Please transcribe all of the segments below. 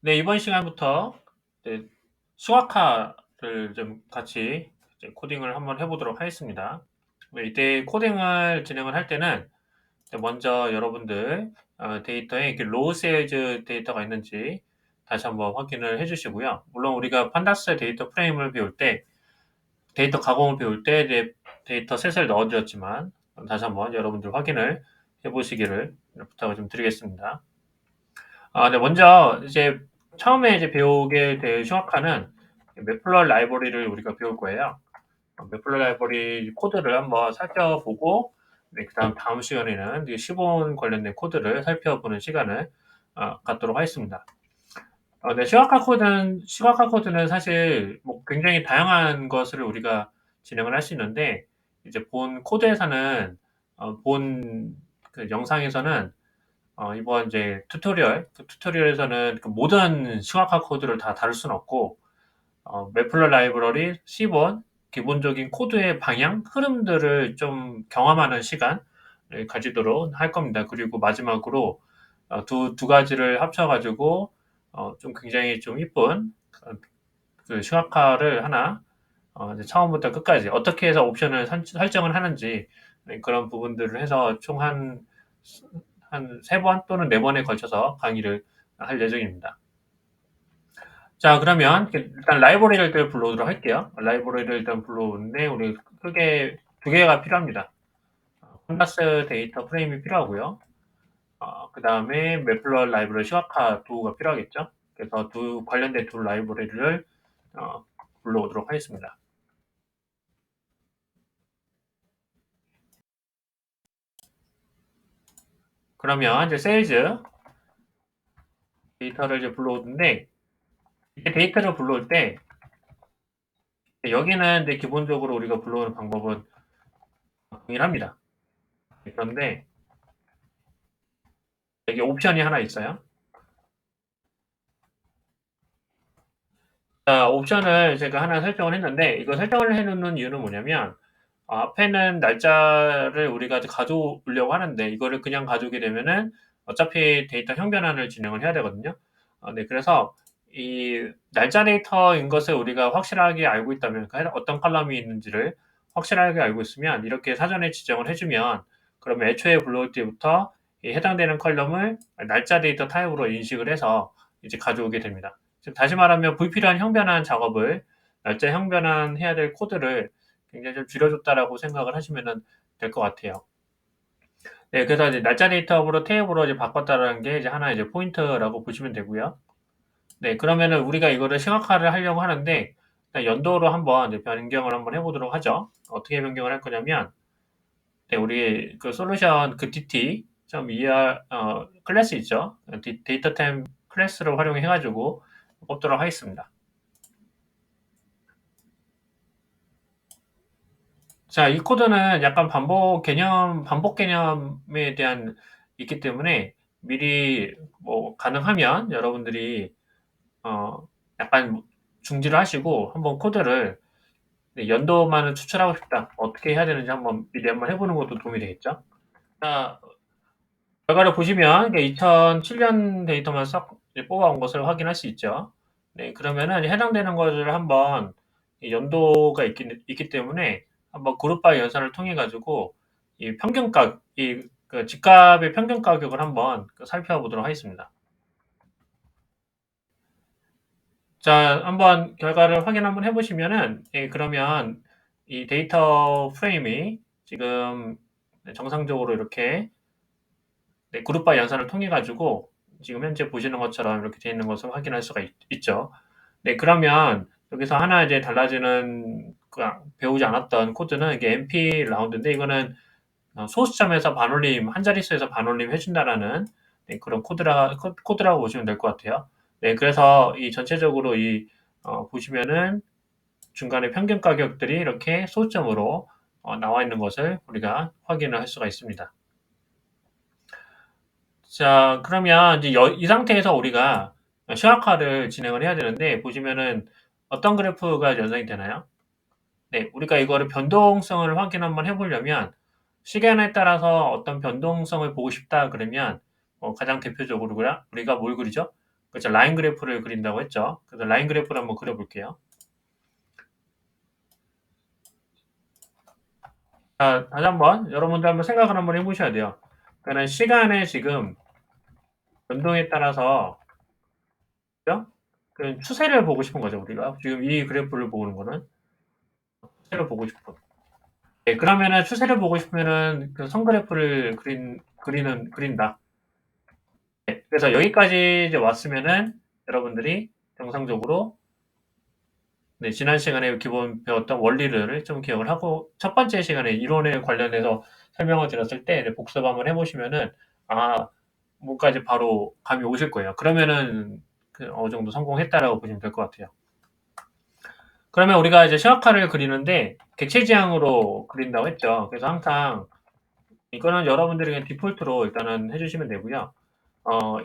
네, 이번 시간부터 네, 수학화를 좀 같이 이제 코딩을 한번 해보도록 하겠습니다. 네, 이때 코딩을 진행을 할 때는 먼저 여러분들 데이터에 이렇게 로우 세일즈 데이터가 있는지 다시 한번 확인을 해주시고요. 물론 우리가 판다스 데이터 프레임을 배울 때 데이터 가공을 배울 때 데이터 셋을 넣어드렸지만 다시 한번 여러분들 확인을 해보시기를 부탁을 좀 드리겠습니다. 네, 먼저 이제 처음에 이제 배우게 될 슈아카는 맵플러 라이브러리를 우리가 배울 거예요. 맵플러 라이브러리 코드를 한번 살펴보고, 네, 그다음 다음 시간에는 이제 시본 관련된 코드를 살펴보는 시간을 갖도록 하겠습니다. 네, 슈아카 코드는 사실 뭐 굉장히 다양한 것을 우리가 진행을 할 수 있는데, 이제 본 코드에서는 본그 영상에서는 이번 이제 튜토리얼에서는 그 모든 심화화 코드를 다 다룰 수는 없고, 매플러 라이브러리, C본, 기본적인 코드의 방향, 흐름들을 좀 경험하는 시간을 가지도록 할 겁니다. 그리고 마지막으로 두 가지를 합쳐가지고 좀 굉장히 좀 이쁜 그 심화화를 하나 이제 처음부터 끝까지 어떻게 해서 옵션을 설정을 하는지 그런 부분들을 해서 총 한 세 번 또는 네 번에 걸쳐서 강의를 할 예정입니다. 자, 그러면 일단 라이브러리를 일단 불러오도록 할게요. 라이브러리를 일단 불러오는데 우리 크게 두 개가 필요합니다. 콘다스 데이터 프레임이 필요하고요. 그 다음에 맵플러 라이브러리 시와카 도구가 필요하겠죠. 그래서 관련된 두 라이브러리를 어, 불러오도록 하겠습니다. 그러면 이제 세일즈 데이터를 이제 불러오는데, 이 데이터를 불러올 때 여기는 이제 기본적으로 우리가 불러오는 방법은 동일합니다. 그런데 여기 옵션이 하나 있어요. 자, 옵션을 제가 하나 설정을 했는데, 이거 설정을 해놓는 이유는 뭐냐면, 앞에는 날짜를 우리가 가져오려고 하는데, 이거를 그냥 가져오게 되면은 어차피 데이터 형변환을 진행을 해야 되거든요. 네, 그래서 이 날짜 데이터인 것을 우리가 확실하게 알고 있다면, 어떤 컬럼이 있는지를 확실하게 알고 있으면, 이렇게 사전에 지정을 해주면, 그러면 애초에 불러올 때부터 이 해당되는 컬럼을 날짜 데이터 타입으로 인식을 해서 이제 가져오게 됩니다. 즉 다시 말하면 불필요한 형변환 작업을 날짜 형변환 해야 될 코드를 굉장히 좀 줄여줬다라고 생각을 하시면 될 것 같아요. 네, 그래서 이제 날짜 데이터로 태입으로 이제 바꿨다라는 게 이제 하나 이제 포인트라고 보시면 되고요. 네, 그러면은 우리가 이거를 심각화를 하려고 하는데 연도로 한번 이제 변경을 한번 해보도록 하죠. 어떻게 변경을 할 거냐면, 네, 우리 그 솔루션 그 dt.er 클래스 있죠. 데이터 타임 클래스를 활용해가지고 뽑도록 하겠습니다. 자, 이 코드는 약간 반복 개념에 대한 있기 때문에 미리 뭐 가능하면 여러분들이 어 약간 중지를 하시고 한번 코드를 네, 연도만을 추출하고 싶다. 어떻게 해야 되는지 한번 미리 한번 해보는 것도 도움이 되겠죠. 자, 결과를 보시면 2007년 데이터만 싹 뽑아온 것을 확인할 수 있죠. 네, 그러면은 해당되는 것을 한번 연도가 있기 때문에 한번 그룹 바이 연산을 통해 가지고 이 평균가, 그 집값의 평균 가격을 한번 살펴보도록 하겠습니다. 자, 한번 결과를 확인 한번 해보시면은, 그러면 이 데이터 프레임이 지금 정상적으로 이렇게 네, 그룹 바이 연산을 통해 가지고 지금 현재 보시는 것처럼 이렇게 되어 있는 것을 확인할 수가 있죠. 네, 그러면 여기서 하나 이제 달라지는 배우지 않았던 코드는 이게 MP 라운드인데 이거는 소수점에서 반올림 한 자릿수에서 반올림 해준다라는 네, 그런 코드라고 보시면 될 것 같아요. 네, 그래서 이 전체적으로 보시면은 중간에 평균 가격들이 이렇게 소수점으로 나와 있는 것을 우리가 확인을 할 수가 있습니다. 자, 그러면 이제 이 상태에서 우리가 시각화를 진행을 해야 되는데, 보시면은 어떤 그래프가 연상이 되나요? 네, 우리가 이거를 변동성을 확인 한번 해보려면, 시간에 따라서 어떤 변동성을 보고 싶다 그러면, 가장 대표적으로 우리가 뭘 그리죠? 그쵸. 라인 그래프를 그린다고 했죠. 그래서 라인 그래프를 한번 그려볼게요. 자, 다시 한번 여러분들 한번 생각을 한번 해보셔야 돼요. 그러니까 시간의 지금 변동에 따라서 그죠? 그 추세를 보고 싶은 거죠, 우리가. 지금 이 그래프를 보는 거는 추세를 보고 싶은. 네, 그러면은 추세를 보고 싶으면은 그 선그래프를 그린다. 네, 그래서 여기까지 이제 왔으면은 여러분들이 정상적으로 네, 지난 시간에 기본 배웠던 원리를 좀 기억을 하고 첫 번째 시간에 이론에 관련해서 설명을 드렸을 때 복습 한번 해보시면은 아, 뭐까지 바로 감이 오실 거예요. 그러면은 그 어느 정도 성공했다라고 보시면 될 것 같아요. 그러면 우리가 이제 시각화를 그리는데 객체지향으로 그린다고 했죠. 그래서 항상 이거는 여러분들이 그냥 디폴트로 일단은 해주시면 되고요.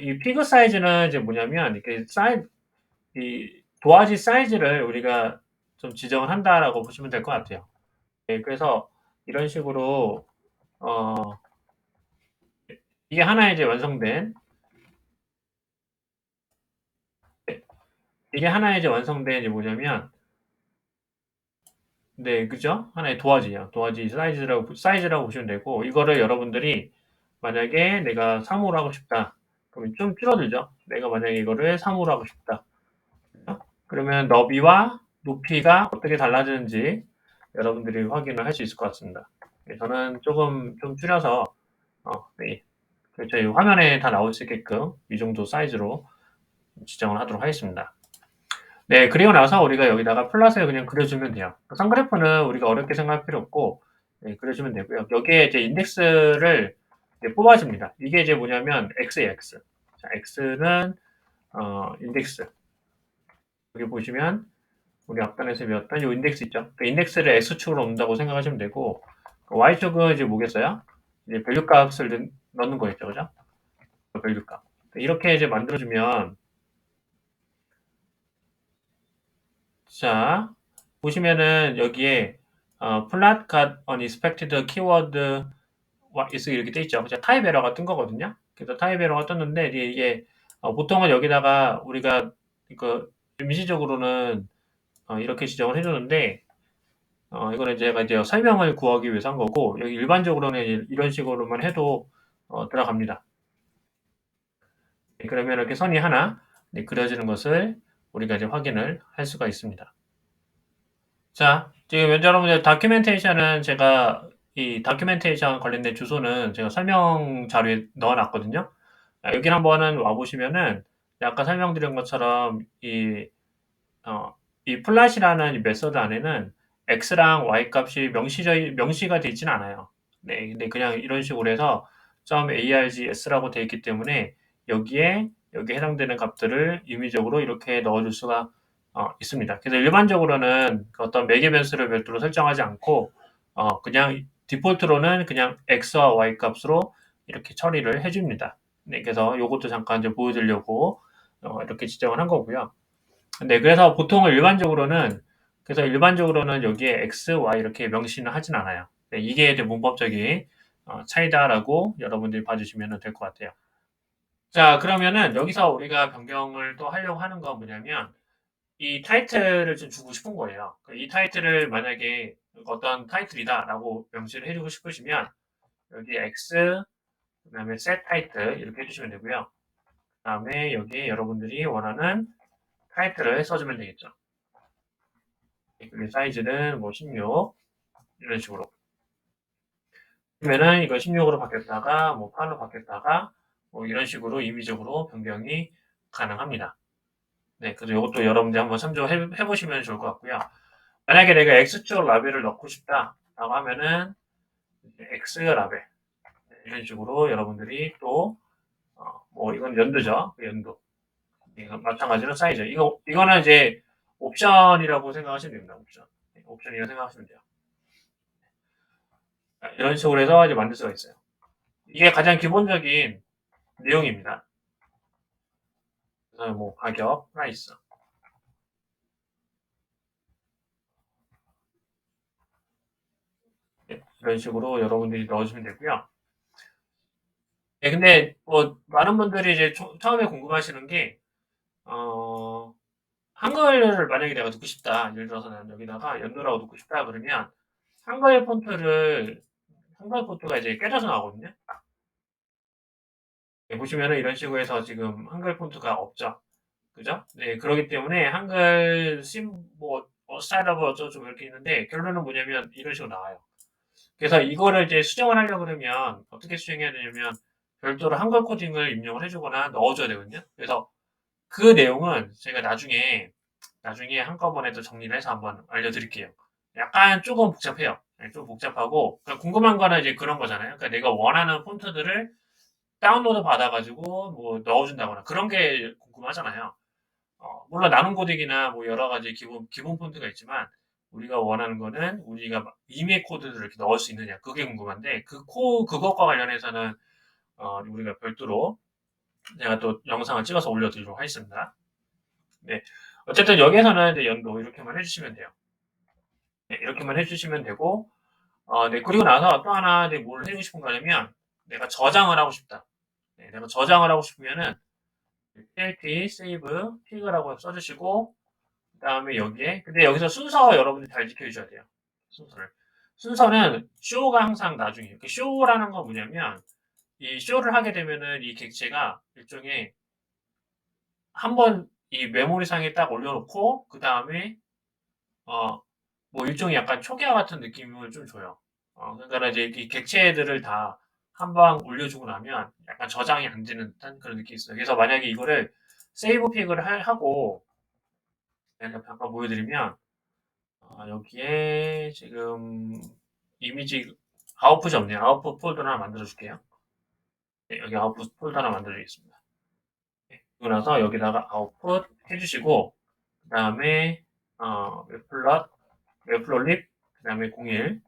이 피그 사이즈는 이제 뭐냐면 이렇게 이 도화지 사이즈를 우리가 좀 지정을 한다라고 보시면 될 것 같아요. 네, 그래서 이런 식으로 어, 이게 하나의 이제 완성된 이게 하나의 이제 완성된 이제 뭐냐면 네, 그죠? 하나의 도화지예요. 도화지 사이즈라고 보시면 되고 이거를 여러분들이 만약에 내가 3호로 하고 싶다. 그러면 좀 줄어들죠. 내가 만약에 이거를 3호로 하고 싶다. 그러면 너비와 높이가 어떻게 달라지는지 여러분들이 확인을 할 수 있을 것 같습니다. 네, 저는 조금 좀 줄여서 네, 저희 화면에 다 나올 수 있게끔 이 정도 사이즈로 지정을 하도록 하겠습니다. 네, 그리고 나서 우리가 여기다가 플랫을 그냥 그려주면 돼요. 선그래프는 우리가 어렵게 생각할 필요 없고 네, 그려주면 되고요. 여기에 이제 인덱스를 이제 뽑아줍니다. 이게 이제 뭐냐면 x에 x. 자, x는 인덱스. 여기 보시면 우리 앞단에서 배웠던 이 인덱스 있죠. 그 인덱스를 x축으로 놓는다고 생각하시면 되고 y축은 이제 뭐겠어요? 이제 밸류 값을 넣는 거겠죠, 그죠? 밸류 값. 이렇게 이제 만들어주면 자 보시면은 여기에 plot got unexpected keyword 이렇게 돼 있죠. 그죠? 타입 에러가 뜬 거거든요. 그래서 타입 에러가 떴는데 이게 보통은 여기다가 우리가 그 임시적으로는 이렇게 지정을 해주는데 이거는 제가 이제 설명을 구하기 위해서 한 거고 여기 일반적으로는 이런 식으로만 해도 들어갑니다. 네, 그러면 이렇게 선이 하나 네, 그려지는 것을 우리가 이제 확인을 할 수가 있습니다. 자, 지금 여러분들 다큐멘테이션은 제가 이 다큐멘테이션 관련된 주소는 제가 설명 자료에 넣어놨거든요. 여기 한번은 와보시면은 아까 설명드린 것처럼 어, 이 플랫이라는 이 메서드 안에는 x랑 y 값이 명시가 되어 있지는 않아요. 네, 근데 그냥 이런 식으로 해서 .args라고 되어 있기 때문에 여기에 해당되는 값들을 임의적으로 이렇게 넣어줄 수가 있습니다. 그래서 일반적으로는 그 어떤 매개 변수를 별도로 설정하지 않고 그냥 디폴트로는 그냥 x와 y 값으로 이렇게 처리를 해줍니다. 네, 그래서 이것도 잠깐 좀 보여드리려고 이렇게 지정을 한 거고요. 네, 그래서 일반적으로는 여기에 x, y 이렇게 명시는 하진 않아요. 네, 이게 이제 문법적인 차이다라고 여러분들이 봐주시면 될 것 같아요. 자, 그러면은 여기서 우리가 변경을 또 하려고 하는 건 뭐냐면 이 타이틀을 좀 주고 싶은 거예요. 이 타이틀을 만약에 어떤 타이틀이다라고 명시를 해주고 싶으시면 여기 x 그다음에 set 타이틀 이렇게 해주시면 되고요. 그다음에 여기 여러분들이 원하는 타이틀을 써주면 되겠죠. 그리고 사이즈는 뭐 16 이런 식으로. 그러면은 이거 16으로 바뀌었다가 뭐 8로 바뀌었다가 뭐 이런 식으로 임의적으로 변경이 가능합니다. 네, 그래서 이것도 여러분들이 한번 참조해 보시면 좋을 것 같고요. 만약에 내가 X축 라벨을 넣고 싶다라고 하면은 X 라벨 이런 식으로 여러분들이 또 뭐 이건 연도죠, 연도. 이건 마찬가지로 사이즈. 이거는 이제 옵션이라고 생각하시면 됩니다. 옵션. 네, 옵션이라고 생각하시면 돼요. 이런 식으로 해서 이제 만들 수가 있어요. 이게 가장 기본적인 내용입니다. 그래서 뭐 가격, 프라이스 네, 이런 식으로 여러분들이 넣어주면 되고요. 네, 근데 뭐 많은 분들이 이제 처음에 궁금하시는 게 한글을 만약에 내가 넣고 싶다. 예를 들어서 난 여기다가 연도라고 넣고 싶다 그러면 한글 폰트를 한글 폰트가 이제 껴져서 나오거든요. 네, 보시면은 이런 식으로 해서 지금 한글 폰트가 없죠. 그죠? 네, 그렇기 때문에 한글 스타일러브 어쩌고 이렇게 있는데 결론은 뭐냐면 이런 식으로 나와요. 그래서 이거를 이제 수정을 하려고 그러면 어떻게 수정해야 되냐면 별도로 한글 코딩을 입력을 해주거나 넣어줘야 되거든요. 그래서 그 내용은 제가 나중에 한꺼번에 또 정리를 해서 한번 알려드릴게요. 약간 조금 복잡해요. 네, 좀 복잡하고 그러니까 궁금한 거는 이제 그런 거잖아요. 그러니까 내가 원하는 폰트들을 다운로드 받아가지고 뭐 넣어준다거나 그런 게 궁금하잖아요. 물론 나눔 코딩이나 뭐 여러 가지 기본 폰트가 있지만 우리가 원하는 거는 우리가 이메일 코드를 이렇게 넣을 수 있느냐 그게 궁금한데 그것과 관련해서는 우리가 별도로 제가 또 영상을 찍어서 올려드리도록 하겠습니다. 네. 어쨌든 여기에서는 이제 연도 이렇게만 해주시면 돼요. 네, 이렇게만 해주시면 되고, 네, 그리고 나서 또 하나 이제 뭘 해주고 싶은 거냐면, 내가 저장을 하고 싶다. 네, 내가 저장을 하고 싶으면은, plt save pig라고 써주시고, 그 다음에 여기에, 근데 여기서 순서 여러분들이 잘 지켜주셔야 돼요. 순서를. 순서는 쇼가 항상 나중이에요. 그 쇼라는 건 뭐냐면, 이 쇼를 하게 되면은 이 객체가 일종의 한번 이 메모리상에 딱 올려놓고, 그 다음에, 어, 뭐 일종의 약간 초기화 같은 느낌을 좀 줘요. 그러니까 이제 이 객체들을 다 한 방 올려주고 나면 약간 저장이 안 되는 듯한 그런 느낌이 있어요. 그래서 만약에 이거를 세이브 픽을 하고 제가 잠깐 보여드리면 여기에 지금 이미지 아웃풋이 없네요. 아웃풋 폴더 하나 만들어 줄게요. 네, 여기 아웃풋 폴더 하나 만들어 주겠습니다. 네, 그리고 나서 여기다가 아웃풋 해주시고 그 다음에 웹플롯 그 다음에 01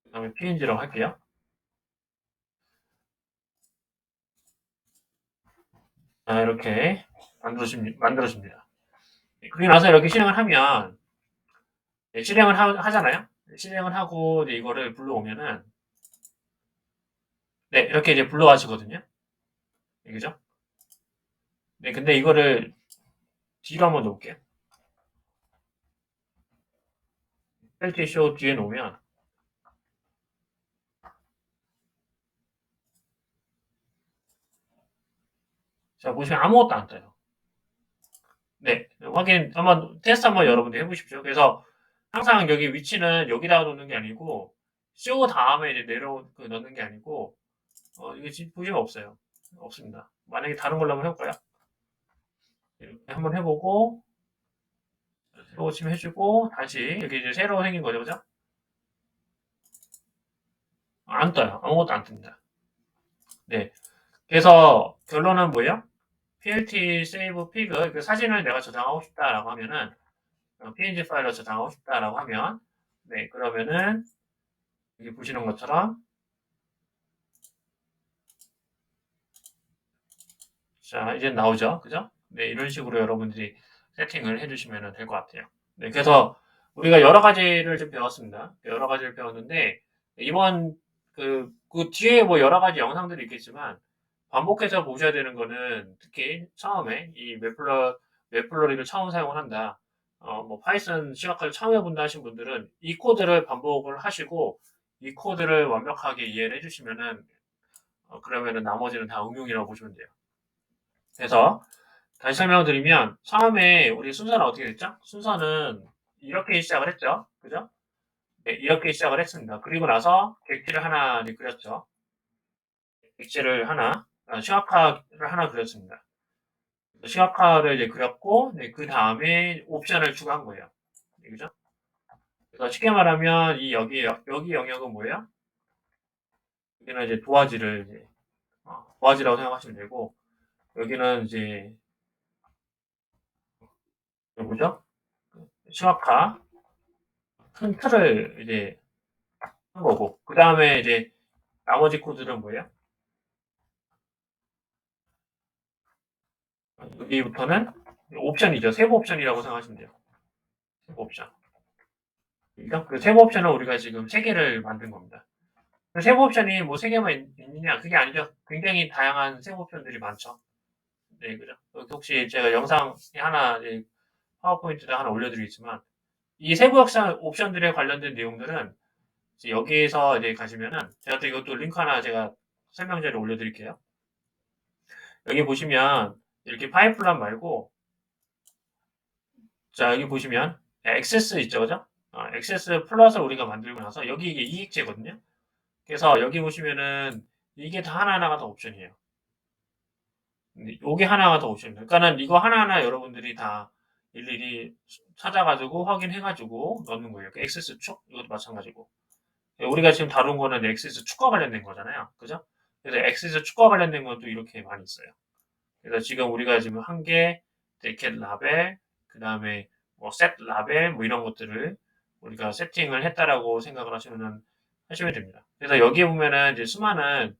그 다음에 png라고 할게요. 자, 이렇게 만들어집니다. 그리고 나서 이렇게 실행을 하면, 네, 실행을 하잖아요? 실행을 하고, 이제 이거를 불러오면은, 네, 이렇게 이제 불러가시거든요? 네, 그죠? 네, 근데 이거를 뒤로 한번 놓을게요. 펠트 쇼 뒤에 놓으면, 자, 보시면 아무것도 안 떠요. 네, 테스트 한번 여러분들 해보십시오. 그래서 항상 여기 위치는 여기다가 놓는 게 아니고, 쇼 다음에 이제 넣는 게 아니고, 이게 지금 보시면 없어요. 없습니다. 만약에 다른 걸로 한번 해볼까요? 이렇게 한번 해보고, 새로 침 해주고, 다시, 여기 이제 새로 생긴 거죠, 그죠? 안 떠요. 아무것도 안 뜹니다. 네. 그래서 결론은 뭐예요? PLT save pig, 그 사진을 내가 저장하고 싶다라고 하면은, PNG 파일로 저장하고 싶다라고 하면, 네, 그러면은, 여기 보시는 것처럼, 자, 이제 나오죠. 그죠? 네, 이런 식으로 여러분들이 세팅을 해주시면 될 것 같아요. 네, 그래서 우리가 여러 가지를 좀 배웠습니다. 여러 가지를 배웠는데, 이번 그 뒤에 뭐 여러 가지 영상들이 있겠지만, 반복해서 보셔야 되는 거는 특히 처음에 이 웹플러리를 처음 사용을 한다. 뭐 파이썬 시각화를 처음 해본다 하신 분들은 이 코드를 반복을 하시고 이 코드를 완벽하게 이해를 해주시면은 그러면은 나머지는 다 응용이라고 보시면 돼요. 그래서 다시 설명을 드리면 처음에 우리 순서는 어떻게 됐죠? 순서는 이렇게 시작을 했죠. 그죠? 네, 이렇게 시작을 했습니다. 그리고 나서 객지를 하나 이제 그렸죠. 객지를 하나, 시각화를 하나 그렸습니다. 시각화를 이제 그렸고, 네, 그 다음에 옵션을 추가한 거예요. 네, 그죠? 그래서 쉽게 말하면 여기 영역은 뭐예요? 여기는 이제 도화지라고 생각하시면 되고, 여기는 이제 뭐죠? 시각화 큰 틀을 이제 한 거고, 그 다음에 이제 나머지 코드는 뭐예요? 여기부터는 옵션이죠. 세부 옵션이라고 생각하시면 돼요. 세부 옵션. 그러니까 그 세부 옵션은 우리가 지금 세 개를 만든 겁니다. 세부 옵션이 뭐 세 개만 있느냐? 그게 아니죠. 굉장히 다양한 세부 옵션들이 많죠. 네, 그죠. 여기 혹시 제가 영상에 하나, 파워포인트를 하나 올려드리겠지만, 이 세부 옵션들에 관련된 내용들은 이제 여기에서 이제 가시면은, 제가 또 이것도 링크 하나 제가 설명자를 올려드릴게요. 여기 보시면, 이렇게 파이플란 말고, 자, 여기 보시면, 액세스 있죠, 그죠? 액세스 플러스를 우리가 만들고 나서, 여기 이게 이익제거든요. 그래서 여기 보시면은, 이게 다 하나하나가 다 옵션이에요. 요게 하나가 더 옵션입니다. 그러니까는 이거 하나하나 여러분들이 다 일일이 찾아가지고 확인해가지고 넣는 거예요. 그 액세스 축 이것도 마찬가지고. 우리가 지금 다룬 거는 액세스 축과 관련된 거잖아요. 그죠? 그래서 액세스 축과 관련된 것도 이렇게 많이 있어요. 그래서 지금 우리가 지금 한 개, 데켓 라벨, 그 다음에 셋 라벨 뭐 이런 것들을 우리가 세팅을 했다라고 생각을 하시면 됩니다. 그래서 여기에 보면은 이제 수많은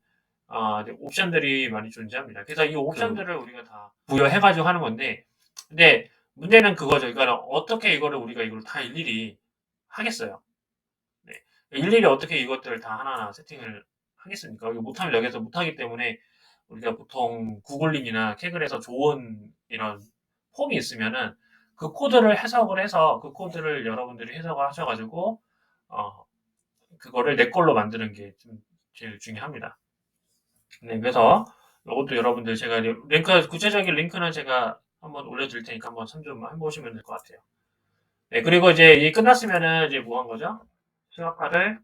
이제 옵션들이 많이 존재합니다. 그래서 이 옵션들을 우리가 다 부여해가지고 하는 건데, 근데 문제는 그거죠. 그러니까 어떻게 이거를 이걸 다 일일이 하겠어요. 네. 일일이 어떻게 이것들을 다 하나하나 세팅을 하겠습니까? 이거 못하면 여기서 못하기 때문에 우리가 보통 구글링이나 캐글에서 좋은 이런 폼이 있으면은 그 코드를 해석을 해서 그 코드를 여러분들이 해석을 하셔가지고 어, 그거를 내 걸로 만드는 게 좀 제일 중요합니다. 네, 그래서 이것도 여러분들 제가 이제 구체적인 링크는 제가 한번 올려드릴 테니까 한번 참조 해보시면 될 것 같아요. 네, 그리고 이제 이 끝났으면은 이제 뭐 한 거죠? 시각화를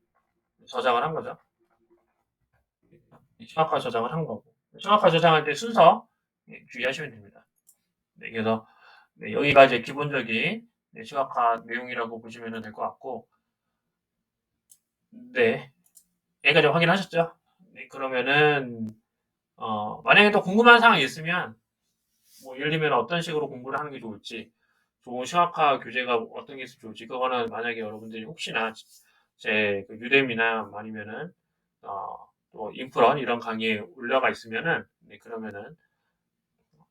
저장을 한 거죠. 시각화 저장을 한 거고. 시각화 저장할 때 순서 주의하시면 됩니다. 네, 그래서 네, 여기가 이제 기본적인 시각화 내용이라고 보시면 될 것 같고, 네, 여기까지 확인하셨죠? 네, 그러면은 만약에 또 궁금한 사항이 있으면 뭐 예를 들면 어떤 식으로 공부를 하는 게 좋을지, 좋은 시각화 교재가 어떤 게 좋을지, 그거는 만약에 여러분들이 혹시나 제그 유뎀이나 아니면은 또 인프런 이런 강의에 올라가 있으면은 네, 그러면은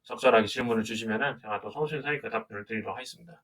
적절하게 질문을 주시면은 제가 또 성실히 답변을 드리도록 하겠습니다.